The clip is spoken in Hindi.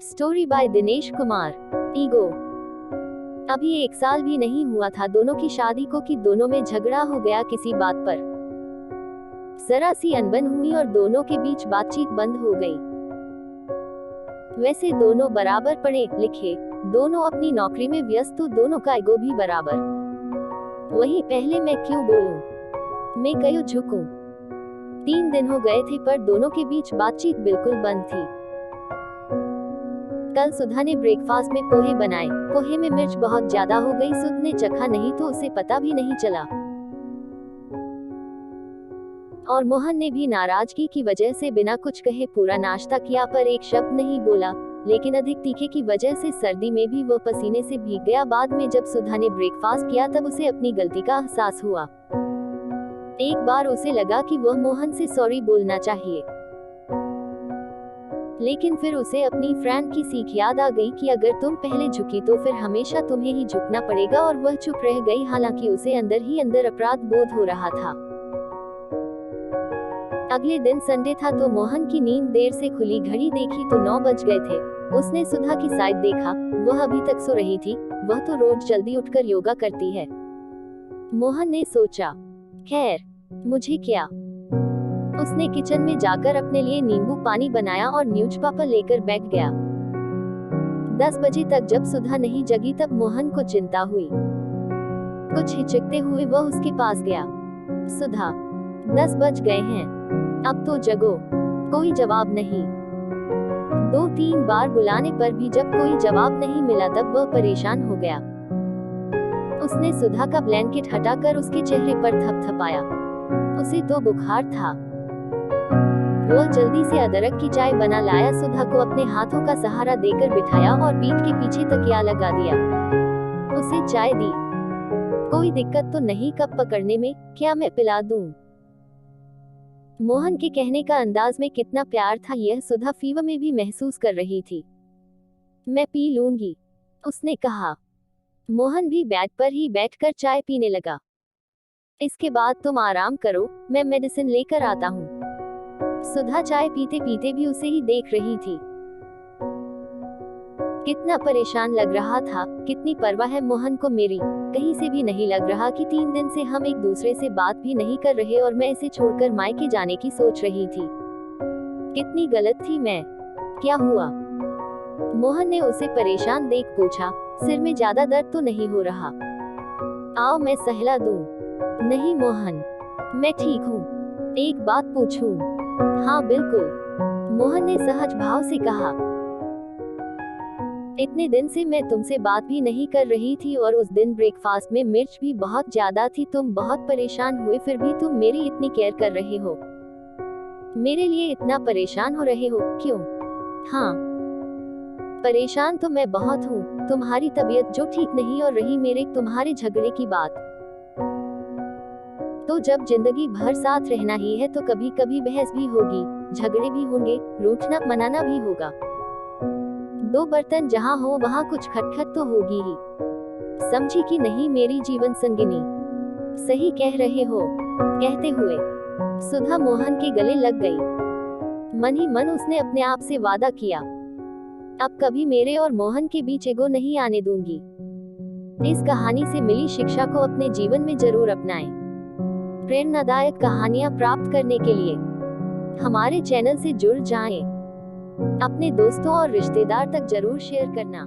Story by Dinesh Kumar. Ego. अभी 1 साल भी नहीं हुआ था दोनों की शादी को कि दोनों में झगड़ा हो गया किसी बात पर। जरा सी अनबन हुई और दोनों के बीच बातचीत बंद हो गई। वैसे दोनों बराबर पढ़े लिखे, दोनों अपनी नौकरी में व्यस्त, तो दोनों का ईगो भी बराबर। वही पहले मैं क्यों बोलूं, मैं क्यों झुकूं। 3 दिन हो गए थे पर दोनों के बीच बातचीत बिल्कुल बंद थी। कल सुधा ने ब्रेकफास्ट में पोहे बनाए। पोहे में मिर्च बहुत ज्यादा हो गई। सुध ने चखा नहीं तो उसे पता भी नहीं चला। और मोहन ने भी नाराजगी की वजह से बिना कुछ कहे पूरा नाश्ता किया पर एक शब्द नहीं बोला। लेकिन अधिक तीखे की वजह से सर्दी में भी वो पसीने से भीग गया। बाद में जब सुधा ने ब्रेकफास्ट किया तब उसे अपनी गलती का एहसास हुआ। एक बार उसे लगा कि वह मोहन से सॉरी बोलना चाहिए, लेकिन फिर उसे अपनी फ्रेंड की सीख याद आ गई कि अगर तुम पहले झुकी तो फिर हमेशा तुम्हें ही झुकना पड़ेगा। और वह चुप रह गई, हालांकि उसे अंदर ही अंदर अपराध बोध हो रहा था। अगले दिन संडे था तो मोहन की नींद देर से खुली। घड़ी देखी तो 9 बज गए थे। उसने सुधा की साइड देखा, वह अभी तक सो रही थी। वह तो रोज जल्दी उठकर योगा करती है। मोहन ने सोचा, खैर मुझे क्या। उसने किचन में जाकर अपने लिए नींबू पानी बनाया और न्यूज़पेपर लेकर बैठ गया। 10 बजे तक जब सुधा नहीं जगी तब मोहन को चिंता हुई। कुछ हिचकते हुए वह उसके पास गया। सुधा, 10 बज गए हैं, अब तो जगो। कोई जवाब नहीं। 2-3 बार बुलाने पर भी जब कोई जवाब नहीं मिला तब वह परेशान हो गया। उसने सुधा का ब्लैंकेट हटाकर उसके चेहरे पर थपथपाया। उसे तो बुखार था। वह जल्दी से अदरक की चाय बना लाया। सुधा को अपने हाथों का सहारा देकर बिठाया और पीठ के पीछे तकिया लगा दिया। उसे चाय दी। कोई दिक्कत तो नहीं कप पकड़ने में, क्या मैं पिला दूं? मोहन के कहने का अंदाज में कितना प्यार था यह सुधा फीवर में भी महसूस कर रही थी। मैं पी लूंगी, उसने कहा। मोहन भी बेड पर ही बैठकर चाय पीने लगा। इसके बाद तुम आराम करो, मैं मेडिसिन लेकर आता हूँ। सुधा चाय पीते पीते भी उसे ही देख रही थी। कितना परेशान लग रहा था, कितनी परवाह है मोहन को मेरी। कहीं से भी नहीं लग रहा कि 3 दिन से हम एक दूसरे से बात भी नहीं कर रहे और मैं इसे छोड़कर मायके जाने की सोच रही थी। कितनी गलत थी मैं। क्या हुआ? मोहन ने उसे परेशान देख पूछा। सिर में ज्यादा दर्द तो नहीं हो रहा? आओ मैं सहला दूं। नहीं मोहन, मैं ठीक हूँ। एक बात पूछूं? हाँ बिल्कुल, मोहन ने सहज भाव से कहा। इतने दिन से मैं तुमसे बात भी नहीं कर रही थी और उस दिन ब्रेकफास्ट में मिर्च भी बहुत ज्यादा थी। तुम बहुत परेशान हुए, फिर भी तुम मेरी इतनी केयर कर रहे हो। मेरे लिए इतना परेशान हो रहे हो क्यों? हाँ, परेशान तो मैं बहुत हूँ। तुम्हारी तबीयत जो ठीक नहीं और रही मेरे तुम्हारे झगड़े की बात। तो जब जिंदगी भर साथ रहना ही है तो कभी कभी बहस भी होगी, झगड़े भी होंगे, रूठना मनाना भी होगा। 2 बर्तन जहाँ हो वहाँ कुछ खटखट तो होगी ही। समझी कि नहीं मेरी जीवन संगिनी? सही कह रहे हो। कहते हुए सुधा मोहन के गले लग गई। मन ही मन उसने अपने आप से वादा किया, अब कभी मेरे और मोहन के बीच ईगो नहीं आने दूंगी। इस कहानी से मिली शिक्षा को अपने जीवन में जरूर अपनाएं। प्रेरणादायक कहानियां प्राप्त करने के लिए हमारे चैनल से जुड़ जाएं। अपने दोस्तों और रिश्तेदार तक जरूर शेयर करना।